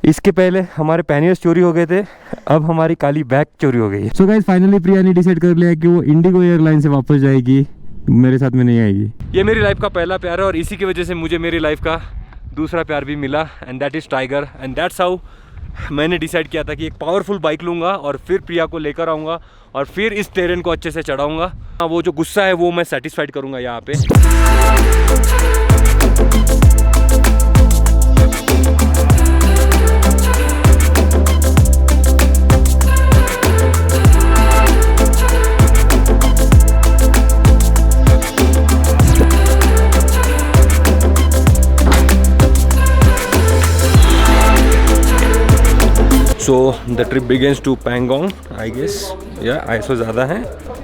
इसके पहले हमारे पैनियर्स चोरी हो गए थे, अब हमारी काली बैग चोरी हो गई है। सो गाइस फाइनली प्रिया ने डिसाइड कर लिया कि वो इंडिगो एयरलाइन से वापस जाएगी, मेरे साथ में नहीं आएगी। ये मेरी लाइफ का पहला प्यार है और इसी की वजह से मुझे मेरी लाइफ का दूसरा प्यार भी मिला, and that is tiger. And that's how मैंने डिसाइड किया था कि एक पावरफुल बाइक लूँगा और फिर प्रिया को लेकर आऊँगा और फिर इस टेरेन को अच्छे से चढ़ाऊँगा। वो जो गुस्सा है वो मैं सेटिस्फाइड करूँगा यहाँ पे। So the trip begins to Pangong, I guess. Yeah, ISO ज़्यादा है।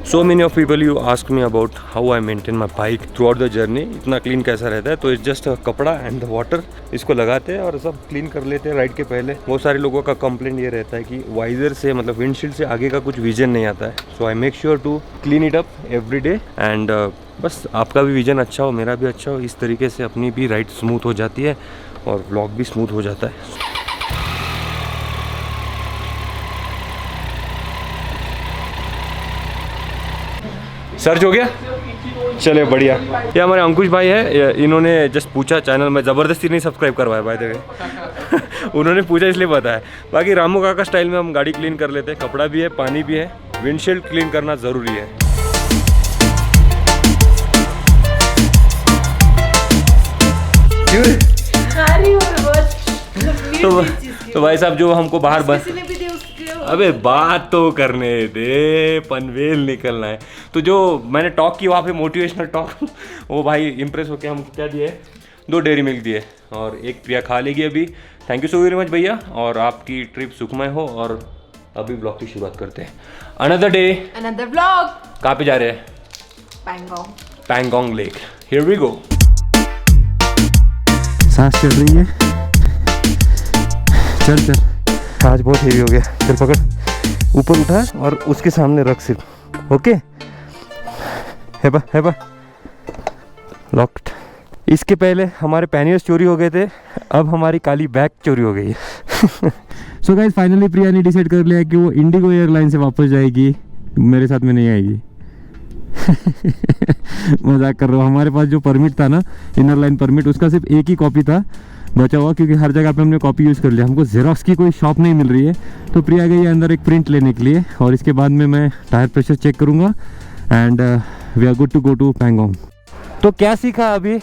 So many of people you ask me about how I maintain my bike throughout the journey. इतना क्लीन कैसा रहता है? तो it's just कपड़ा एंड द वाटर, इसको लगाते हैं और सब क्लीन कर लेते हैं राइड के पहले। बहुत सारे लोगों का कंप्लेंट ये रहता है कि वाइजर से मतलब विंडशील्ड से आगे का कुछ विजन नहीं आता है। So I make sure to clean it up every day and बस आपका भी विजन अच्छा हो, मेरा भी अच्छा हो, इस तरीके से अपनी भी राइड स्मूथ हो जाती है और व्लॉग भी स्मूथ हो जाता है। सर्च हो गया, चले बढ़िया। ये हमारे अंकुश भाई है, इन्होंने जस्ट पूछा, चैनल में ज़बरदस्ती नहीं सब्सक्राइब करवाया बाय द वे। उन्होंने पूछा इसलिए बताया। बाकी रामू काका स्टाइल में हम गाड़ी क्लीन कर लेते हैं, कपड़ा भी है, पानी भी है, विंडशील्ड क्लीन करना ज़रूरी है। तो भाई साहब जो हमको बाहर बस, अबे बात तो करने दे, पनवेल निकलना है। तो जो मैंने टॉक की वहाँ पे मोटिवेशनल टॉक, वो भाई इम्प्रेस होके हमको क्या दिए, 2 डेयरी मिल्क दिए और 1 प्रिया खा लेगी अभी। Thank you so very much भैया, और आपकी ट्रिप सुखमय हो। और अभी ब्लॉग की शुरुआत करते हैं। Another day another blog. कहाँ पे जा रहे हैं? Pangong lake. Here we go. सांस चल रही है, चल चल। आज बहुत हेवी हो गया, चल पकड़, ऊपर उठा और उसके सामने रख सिर्फ। ओके, है बा लॉक्ड। इसके पहले हमारे पैनियर्स चोरी हो गए थे, अब हमारी काली बैग चोरी हो गई है। सो गाइस फाइनली प्रिया ने डिसाइड कर लिया कि वो इंडिगो एयरलाइन से वापस जाएगी, मेरे साथ में नहीं आएगी। मजाक कर रहा हूँ। हमारे पास जो परमिट था ना, इनर लाइन परमिट, उसका सिर्फ एक ही कॉपी था बचा हुआ, क्योंकि हर जगह पे हमने कॉपी यूज़ कर लिया। हमको जेरोक्स की कोई शॉप नहीं मिल रही है, तो प्रिया गई अंदर एक प्रिंट लेने के लिए और इसके बाद में मैं टायर प्रेशर चेक करूँगा and we are good to go to Pangong. तो क्या सीखा अभी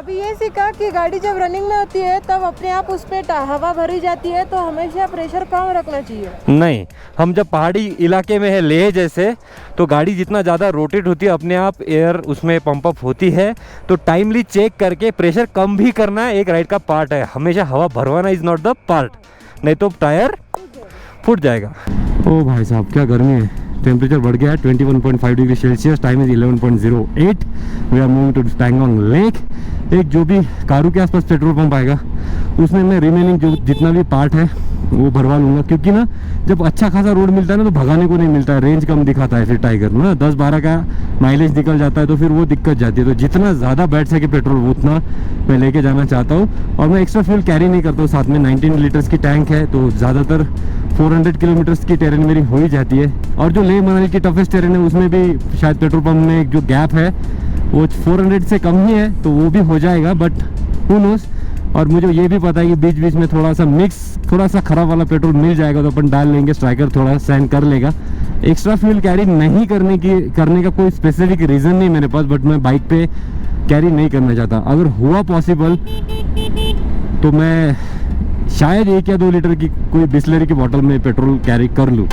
ये सीखा कि गाड़ी जब रनिंग में होती है तब अपने आप उसमें हवा भरी जाती है, तो हमेशा प्रेशर कम रखना चाहिए। नहीं, हम जब पहाड़ी इलाके में है लेह जैसे, तो गाड़ी जितना ज़्यादा रोटेट होती है अपने आप एयर उसमें पंप अप होती है, तो टाइमली चेक करके प्रेशर कम भी करना एक राइड का पार्ट है। हमेशा हवा भरवाना इज़ नॉट द पार्ट, नहीं तो टायर फूट जाएगा। ओ भाई साहब क्या गर्मी है, टेम्परेचर बढ़ गया है 21.5 degree Celsius, time is 11:08। We are moving to Pangong lake. एक जो भी कारू के आसपास पेट्रोल पंप आएगा उसमें मैं रिमेनिंग जो जितना भी पार्ट है वो भरवा लूँगा, क्योंकि ना जब अच्छा खासा रोड मिलता है ना तो भगाने को नहीं मिलता है, रेंज कम दिखाता है फिर टाइगर ना, 10-12 का माइलेज निकल जाता है, तो फिर वो दिक्कत जाती है। तो जितना ज़्यादा बैठ सके पेट्रोल वो उतना मैं लेके जाना चाहता हूँ। और मैं एक्स्ट्रा फ्यूल कैरी नहीं करता हूँ, साथ में 19 लीटर्स की टैंक है, तो ज़्यादातर 400 किलोमीटर्स की टेरेन मेरी हो ही जाती है। और जो लेह मनाली की टफेस्ट टेरेन है उसमें भी शायद पेट्रोल पंप में जो गैप है वो 400 से कम ही है, तो वो भी हो जाएगा, बट हू नोस। और मुझे ये भी पता है कि बीच बीच में थोड़ा सा मिक्स, थोड़ा सा खराब वाला पेट्रोल मिल जाएगा तो अपन डाल लेंगे, स्ट्राइकर थोड़ा सहन कर लेगा। एक्स्ट्रा फ्यूल कैरी नहीं करने का कोई स्पेसिफिक रीज़न नहीं मेरे पास, बट मैं बाइक पे कैरी नहीं करना चाहता। अगर हुआ पॉसिबल तो मैं शायद 1 या 2 लीटर की कोई बिस्लरी की बोतल में पेट्रोल कैरी कर लूँ।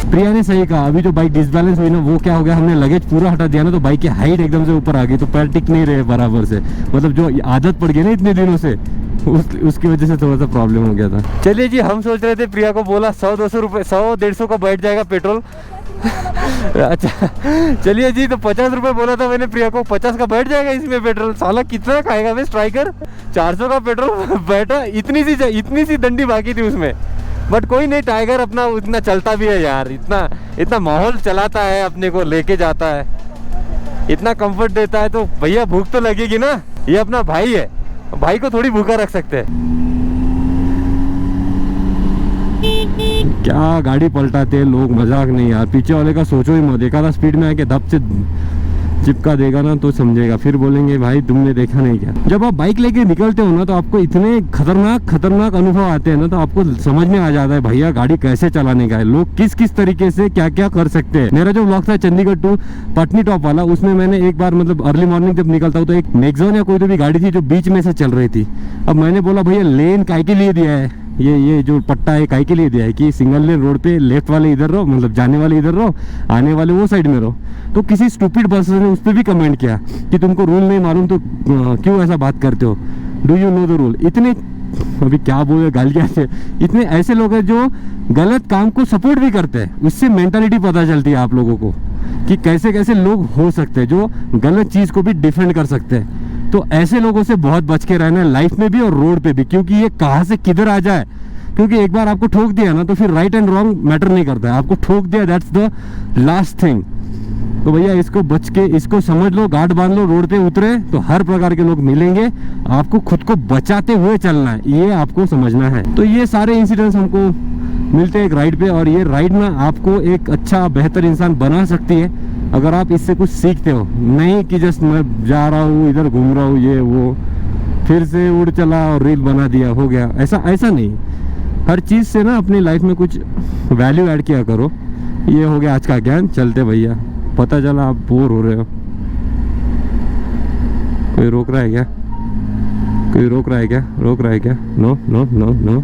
प्रिया ने सही कहा, अभी जो बाइक डिसबैलेंस हुई ना, वो क्या हो गया, हमने लगेज पूरा हटा दिया ना, तो बाइक की हाइट एकदम से ऊपर आ गई, तो पैर टिक नहीं रहे बराबर से। मतलब जो आदत पड़ गई ना इतने दिनों से, उसकी वजह से थोड़ा सा प्रॉब्लम हो गया था। चलिए जी, हम सोच रहे थे, प्रिया को बोला 100-200 रुपये, 100-150 का बैठ जाएगा पेट्रोल। अच्छा चलिए जी, तो 50 रुपये बोला था मैंने प्रिया को, 50 का बैठ जाएगा इसमें पेट्रोल। साला कितना खाएगा वे स्ट्राइकर, 400 का पेट्रोल बैठा, इतनी सी डंडी बाकी थी उसमें। बट कोई नहीं, टाइगर अपना उतना चलता भी है यार, इतना माहौल चलाता है, अपने को लेके जाता है। इतना कंफर्ट देता है तो भैया भूख तो लगेगी ना, ये अपना भाई है, भाई को थोड़ी भूखा रख सकते हैं। क्या गाड़ी पलटाते हैं लोग, मजाक नहीं यार। पीछे वाले का सोचो ही मत, एक आधा स्पीड में आके धप से चिपका देगा ना तो समझेगा, फिर बोलेंगे भाई तुमने देखा नहीं क्या। जब आप बाइक लेके निकलते हो ना तो आपको इतने खतरनाक अनुभव आते हैं ना, तो आपको समझ में आ जाता है भैया गाड़ी कैसे चलाने का है, लोग किस किस तरीके से क्या क्या कर सकते हैं। मेरा जो व्लॉग था चंडीगढ़ टू पटनी टॉप वाला, उसमें मैंने एक बार मतलब अर्ली मॉर्निंग जब निकलता हूँ तो एक नेक्सॉन या कोई तो भी गाड़ी थी जो बीच में से चल रही थी। अब मैंने बोला भैया लेन काय के लिए दिया है, ये जो पट्टा है काय के लिए दिया है कि सिंगल लेन रोड पे लेफ्ट वाले इधर रहो, मतलब जाने वाले इधर रहो, आने वाले वो साइड में रहो। तो किसी स्टूपिड पर्सन ने उस पर भी कमेंट किया कि तुमको रूल नहीं मालूम तो क्यों ऐसा बात करते हो, do you know the rule. इतने अभी क्या बोले गालियाँ से, इतने ऐसे लोग हैं जो गलत काम को सपोर्ट भी करते हैं। उससे मेंटालिटी पता चलती है आप लोगों को कि कैसे कैसे लोग हो सकते हैं जो गलत चीज़ को भी डिफेंड कर सकते हैं। तो ऐसे लोगों से बहुत बच के रहना है लाइफ में भी और रोड पे भी, क्योंकि ये कहाँ से किधर आ जाए। क्योंकि एक बार आपको ठोक दिया ना तो फिर राइट एंड रॉन्ग मैटर नहीं करता है, आपको ठोक दिया दैट्स द लास्ट थिंग। तो भैया इसको बच के, इसको समझ लो, गार्ड बांध लो, रोड पे उतरे तो हर प्रकार के लोग मिलेंगे, आपको खुद को बचाते हुए चलना है, ये आपको समझना है। तो ये सारे इंसिडेंट्स हमको मिलते हैं एक राइड पे, और ये राइड ना आपको एक अच्छा बेहतर इंसान बना सकती है अगर आप इससे कुछ सीखते हो। नहीं कि जस्ट मैं जा रहा हूँ इधर घूम रहा हूँ ये वो, फिर से उड़ चला और रील बना दिया हो गया, ऐसा नहीं। हर चीज़ से ना अपनी लाइफ में कुछ वैल्यू ऐड किया करो। ये हो गया आज का ज्ञान। चलते भैया, पता चला आप बोर हो रहे हो। कोई रोक रहा है क्या? कोई रोक रहा है क्या? रोक रहा है क्या? No no no no.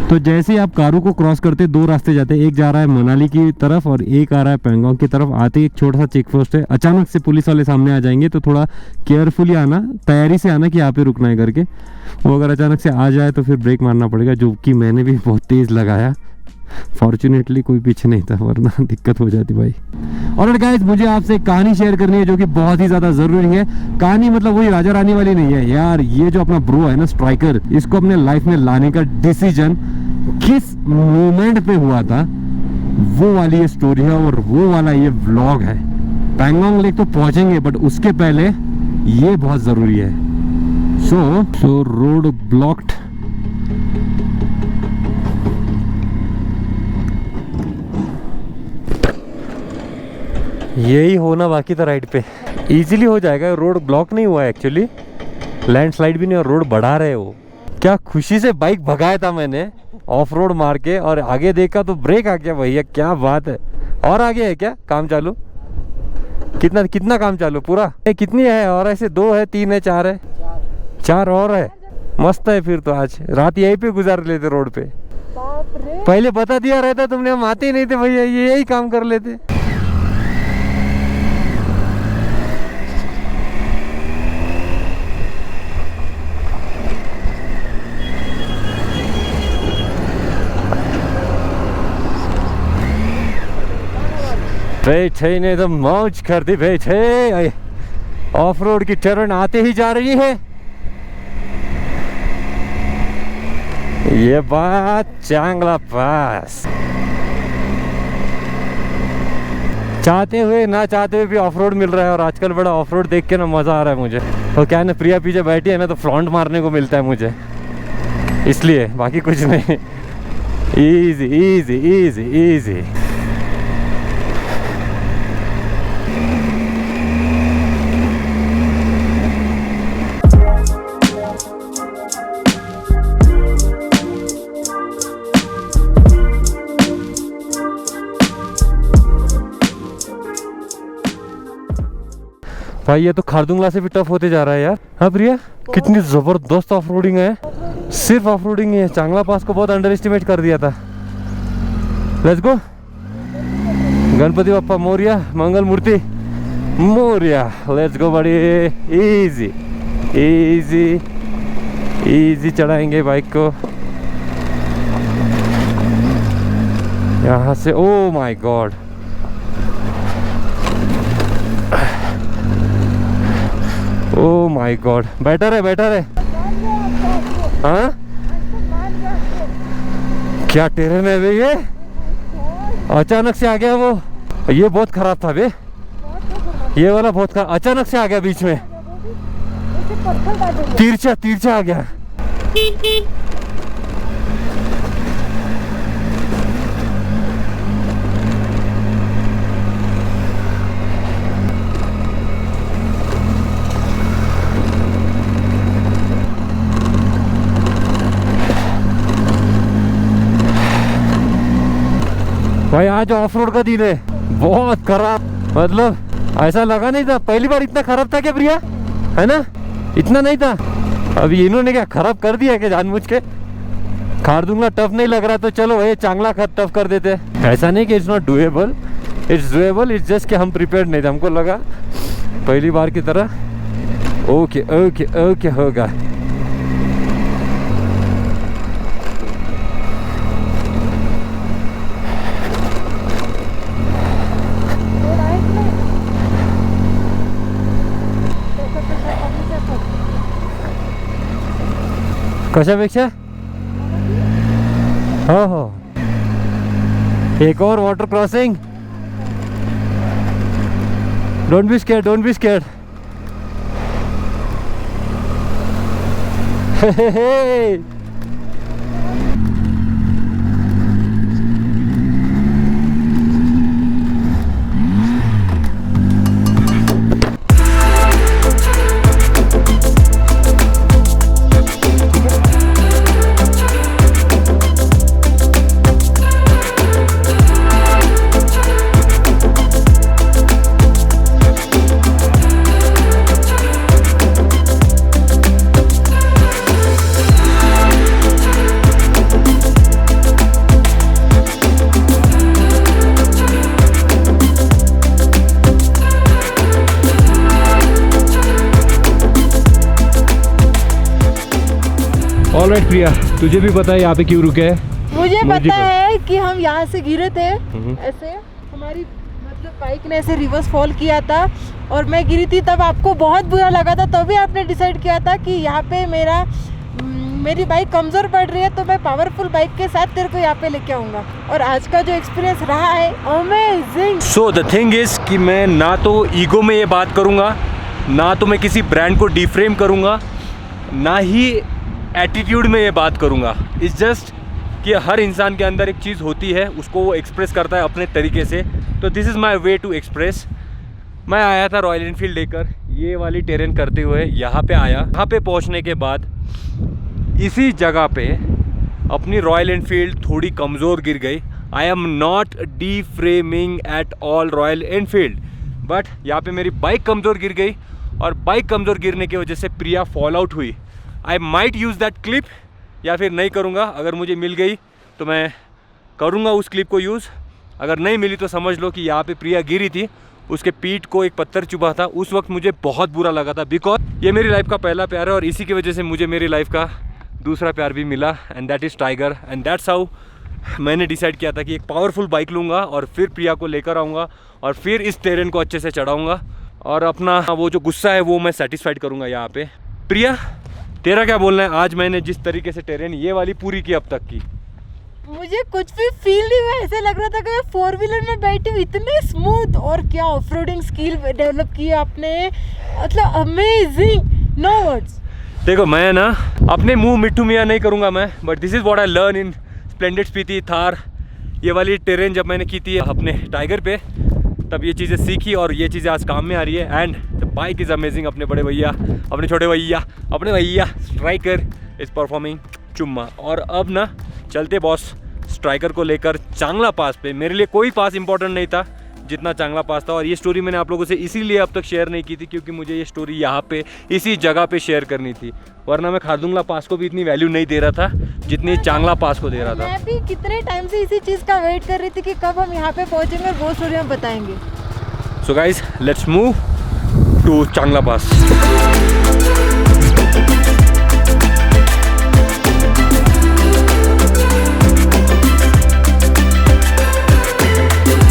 तो जैसे ही आप कारू को क्रॉस करते दो रास्ते जाते हैं, एक जा रहा है मनाली की तरफ और एक आ रहा है पैंगोंग की तरफ। आते ही एक छोटा सा चेक पोस्ट है, अचानक से पुलिस वाले सामने आ जाएंगे तो थोड़ा केयरफुली आना, तैयारी से आना कि यहाँ पे रुकना है करके। वो अगर अचानक से आ जाए तो फिर ब्रेक मारना पड़ेगा, जो कि मैंने भी बहुत तेज़ लगाया। फॉर्चुनेटली कोई पीछे नहीं था, वरना दिक्कत हो जाती भाई। और गाइस मुझे आपसे एक कहानी शेयर करनी है जो कि बहुत ही ज़्यादा ज़रूरी है। कहानी मतलब वही राजा रानी वाली नहीं है यार, ये जो अपना ब्रो है ना स्ट्राइकर, इसको अपने लाइफ में लाने का डिसीजन किस मोमेंट पे हुआ था वो वाली ये स्टोरी है और वो वाला ये व्लॉग है। पैंगोंग लेक तो पहुंचेंगे बट उसके पहले ये बहुत ज़रूरी है। सो रोड ब्लॉक्ड। यही होना बाकी था राइड पे, इजीली हो जाएगा। रोड ब्लॉक नहीं हुआ है एक्चुअली, लैंडस्लाइड भी नहीं, और रोड बढ़ा रहे हो। क्या खुशी से बाइक भगाया था मैंने ऑफ रोड मार के, और आगे देखा तो ब्रेक आ गया भैया, क्या बात है। और आगे है क्या काम चालू? कितना काम चालू पूरा? कितनी है? और ऐसे 2 है, 3 है, 4 है? 4 और है। मस्त है फिर तो। आज रात यहीं पे गुजार लेते रोड पे। पहले बता दिया रहता तुमने, हम आते ही नहीं थे भैया, यही काम कर लेते। बैठे ने तो मौज कर दी, बैठे। ऑफ रोड की टर्न आते ही जा रही है। ये बात चांगला पास। चाहते हुए ना चाहते हुए भी ऑफ रोड मिल रहा है, और आजकल बड़ा ऑफ रोड देख के ना मज़ा आ रहा है मुझे। तो क्या है ना, प्रिया पीछे बैठी है ना तो फ्लॉन्ट मारने को मिलता है मुझे, इसलिए, बाकी कुछ नहीं। Easy easy easy easy. भाई ये तो खारदुंगला से भी टफ होते जा रहा है यार। हाँ प्रिया, कितनी जबरदस्त ऑफ रोडिंग है। सिर्फ ऑफ रोडिंग ही है, चांगला पास को बहुत अंडर एस्टिमेट कर दिया था। Let's go. Ganpati Bappa Morya, Mangal Murti Morya. Let's go बड़ी। इजी इजी इजी चढ़ाएंगे बाइक को यहाँ से। Oh my god, oh my god, better है। हाँ क्या टेरेन है बे ये, अचानक से आ गया वो। ये बहुत खराब था बे, ये वाला बहुत खराब, अचानक से आ गया बीच में, तिरछा आ गया। भाई आज ऑफ रोड का दिन है, बहुत खराब, मतलब ऐसा लगा नहीं था, पहली बार इतना खराब था क्या प्रिया, है ना, इतना नहीं था। अभी इन्होंने क्या खराब कर दिया क्या जानबूझ के। खारदुंगला टफ नहीं लग रहा तो चलो ये चांगला टफ कर देते। ऐसा नहीं कि it's not doable, it's doable, it's just कि हम प्रिपेयर्ड नहीं थे, हमको लगा पहली बार की तरह ओके ओके ओके होगा। कशापेक्षा हो एक और water crossing. Don't be scared, don't be scared. Alright Priya, तुझे भी पता है यहाँ पे क्यों रुके हैं? मुझे पता है कि हम यहाँ से गिरे थे, ऐसे हमारी मतलब बाइक ने ऐसे रिवर्स फॉल किया था और मैं गिरी थी, तब आपको बहुत बुरा लगा था, तभी आपने डिसाइड किया था कि यहाँ पे मेरी बाइक कमज़ोर पड़ रही है तो मैं पावरफुल बाइक के साथ तेरे को यहाँ पे लेके आऊँगा। और आज का जो एक्सपीरियंस रहा है amazing. So the thing is कि मैं ना तो ईगो में ये बात करूँगा, ना तो मैं किसी ब्रांड को डिफ्रेम करूँगा, ना ही एटीट्यूड में ये बात करूँगा। इट्स जस्ट कि हर इंसान के अंदर एक चीज़ होती है, उसको वो एक्सप्रेस करता है अपने तरीके से। तो this is my way to express. मैं आया था रॉयल एनफील्ड लेकर, ये वाली टेरेन करते हुए यहाँ पे आया। यहाँ पे पहुँचने के बाद इसी जगह पे अपनी रॉयल एनफील्ड थोड़ी कमज़ोर गिर गई। I am not defaming at all Royal Enfield, but यहाँ पे मेरी बाइक कमज़ोर गिर गई और बाइक कमज़ोर गिरने की वजह से प्रिया फॉल आउट हुई। I might use that clip, या फिर नहीं करूँगा। अगर मुझे मिल गई तो मैं करूँगा उस क्लिप को यूज़, अगर नहीं मिली तो समझ लो कि यहाँ पे प्रिया गिरी थी, उसके पीठ को एक पत्थर चुभा था। उस वक्त मुझे बहुत बुरा लगा था, बिकॉज ये मेरी लाइफ का पहला प्यार है और इसी की वजह से मुझे मेरी लाइफ का दूसरा प्यार भी मिला, and that is tiger. And that's how मैंने डिसाइड किया था कि एक पावरफुल बाइक लूँगा और फिर प्रिया को लेकर आऊँगा और फिर इस टेरेन को अच्छे से चढ़ाऊँगा और अपना वो जो गुस्सा है वो मैं सेटिस्फाइड करूँगा यहाँ पे। प्रिया, तेरा क्या बोलना है? आज मैंने जिस तरीके से टेरेन ये वाली पूरी की अब तक की, मुझे कुछ भी फील नहीं हुआ। ऐसे लग रहा था कि मैं 4 व्हीलर में बैठी हूँ, इतने स्मूथ। और क्या ऑफरोडिंग स्किल डेवलप की आपने, मतलब अमेजिंग, नो वर्ड्स। देखो मैं ना अपने मुंह मिट्टू मियाँ नहीं करूँगा मैं, but this is what I learn in splendid Spiti Thar. ये वाली टेरेन जब मैंने की थी अपने टाइगर पे, तब ये चीज़ें सीखी और ये चीज़ें आज काम में आ रही है। And the bike is amazing. अपने बड़े भैया, अपने छोटे भैया, अपने भैया स्ट्राइकर इज़ परफॉर्मिंग चुम्मा। और अब ना चलते बॉस स्ट्राइकर को लेकर चांगला पास पे। मेरे लिए कोई पास इंपॉर्टेंट नहीं था जितना चांगला पास था, और ये स्टोरी मैंने आप लोगों से इसीलिए अब तक शेयर नहीं की थी क्योंकि मुझे ये स्टोरी यहाँ पे इसी जगह पे शेयर करनी थी, वरना मैं खारदुंगला पास को भी इतनी वैल्यू नहीं दे रहा था जितनी चांगला पास को दे रहा था। मैं भी कितने टाइम से इसी चीज़ का वेट कर रही थी कि कब हम यहाँ पे पहुँचेंगे और वो स्टोरी हम बताएंगे। So guys, let's move to Changla pass.